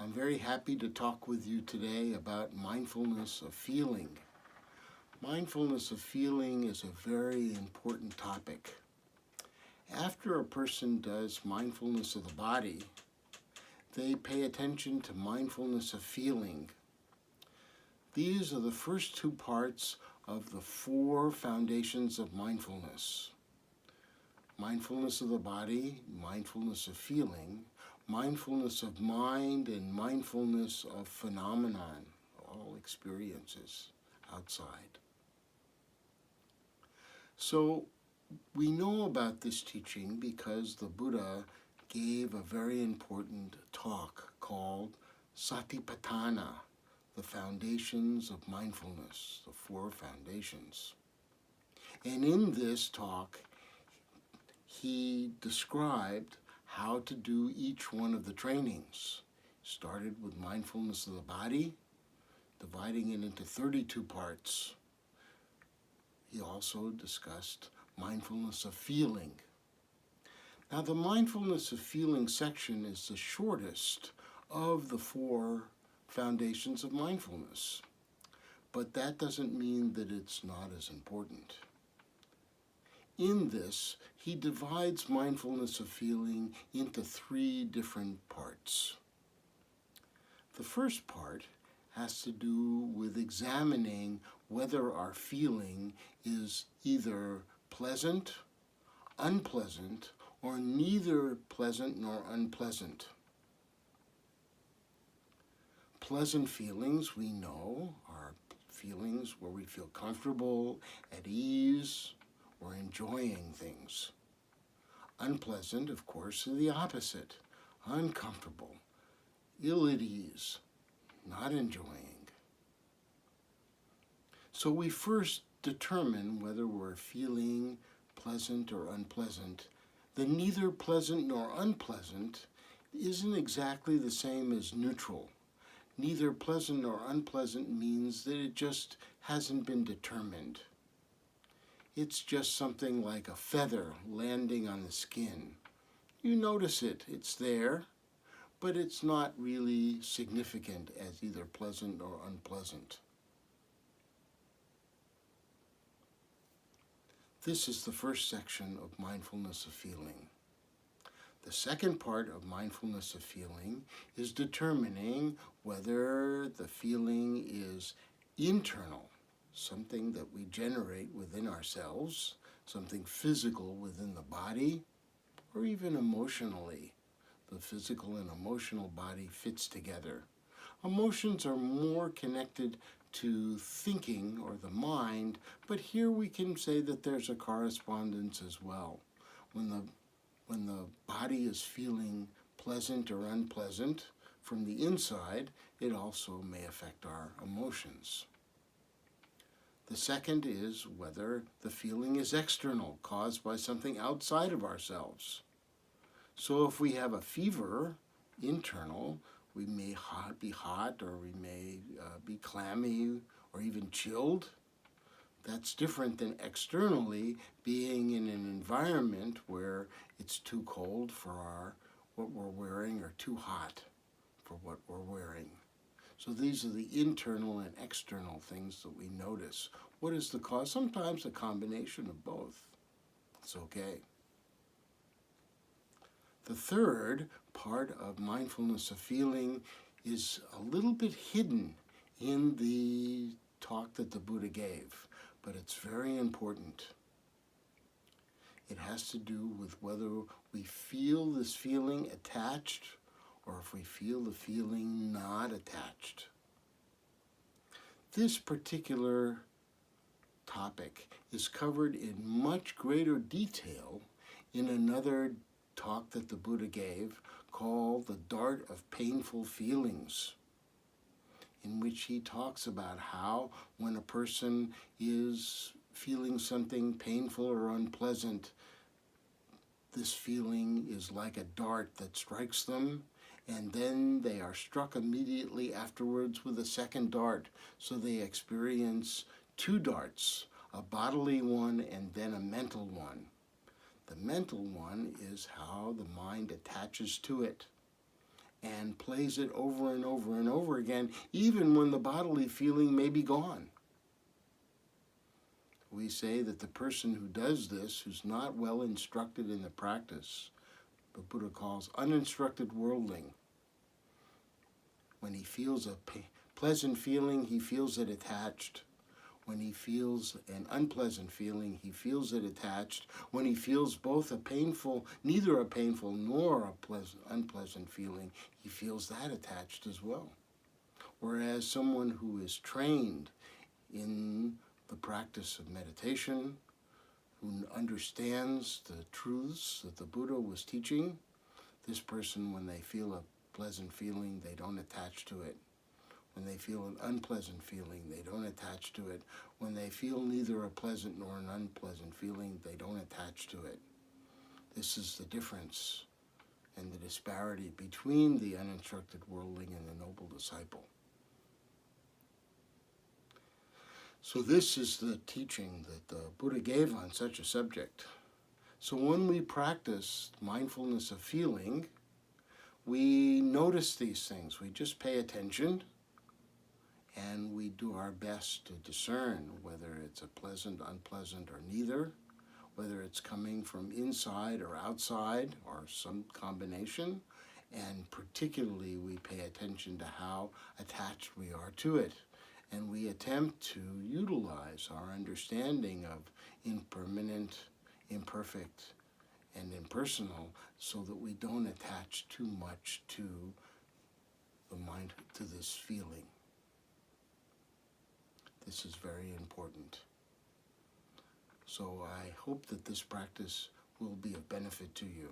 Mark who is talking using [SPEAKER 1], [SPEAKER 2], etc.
[SPEAKER 1] I'm very happy to talk with you today about mindfulness of feeling. Mindfulness of feeling is a very important topic. After a person does mindfulness of the body, they pay attention to mindfulness of feeling. These are the first two parts of the four foundations of mindfulness. Mindfulness of the body, mindfulness of feeling, mindfulness of mind, and mindfulness of phenomenon, all experiences outside. So we know about this teaching because the Buddha gave a very important talk called Satipatthana, the foundations of mindfulness, the four foundations. And in this talk, he described how to do each one of the trainings. Started with mindfulness of the body, dividing it into 32 parts. He also discussed mindfulness of feeling. Now, the mindfulness of feeling section is the shortest of the four foundations of mindfulness, but that doesn't mean that it's not as important. In this, he divides mindfulness of feeling into three different parts. The first part has to do with examining whether our feeling is either pleasant, unpleasant, or neither pleasant nor unpleasant. Pleasant feelings, we know, are feelings where we feel comfortable, at ease, or enjoying things. Unpleasant, of course, is the opposite. Uncomfortable, ill at ease, not enjoying. So we first determine whether we're feeling pleasant or unpleasant. The neither pleasant nor unpleasant isn't exactly the same as neutral. Neither pleasant nor unpleasant means that it just hasn't been determined. It's just something like a feather landing on the skin. You notice it, it's there, but it's not really significant as either pleasant or unpleasant. This is the first section of mindfulness of feeling. The second part of mindfulness of feeling is determining whether the feeling is internal, something that we generate within ourselves, something physical within the body, or even emotionally. The physical and emotional body fits together. Emotions are more connected to thinking or the mind, but here we can say that there's a correspondence as well. When the body is feeling pleasant or unpleasant from the inside, it also may affect our emotions. The second is whether the feeling is external, caused by something outside of ourselves. So if we have a fever, internal, we may be hot, or we may be clammy, or even chilled. That's different than externally being in an environment where it's too cold for what we're wearing or too hot for what we're wearing. So these are the internal and external things that we notice. What is the cause? Sometimes a combination of both. It's okay. The third part of mindfulness of feeling is a little bit hidden in the talk that the Buddha gave, but it's very important. It has to do with whether we feel this feeling attached or if we feel the feeling not attached. This particular topic is covered in much greater detail in another talk that the Buddha gave called The Dart of Painful Feelings, in which he talks about how when a person is feeling something painful or unpleasant, this feeling is like a dart that strikes them, and then they are struck immediately afterwards with a second dart. So they experience two darts, a bodily one and then a mental one. The mental one is how the mind attaches to it. and plays it over and over and over again, even when the bodily feeling may be gone. We say that the person who does this, who's not well instructed in the practice, the Buddha calls uninstructed worldling. When he feels a pleasant feeling, he feels it attached. When he feels an unpleasant feeling, he feels it attached. When he feels both neither a painful nor a unpleasant feeling, he feels that attached as well. Whereas someone who is trained in the practice of meditation, who understands the truths that the Buddha was teaching, this person, when they feel a pleasant feeling, they don't attach to it. When they feel an unpleasant feeling, they don't attach to it. When they feel neither a pleasant nor an unpleasant feeling, they don't attach to it. This is the difference and the disparity between the uninstructed worldling and the noble disciple. So this is the teaching that the Buddha gave on such a subject. So when we practice mindfulness of feeling, we notice these things. We just pay attention, and we do our best to discern whether it's a pleasant, unpleasant, or neither, whether it's coming from inside or outside, or some combination. And particularly, we pay attention to how attached we are to it. And we attempt to utilize our understanding of impermanent, imperfect, and impersonal so that we don't attach too much to the mind, to this feeling. This is very important. So I hope that this practice will be of benefit to you.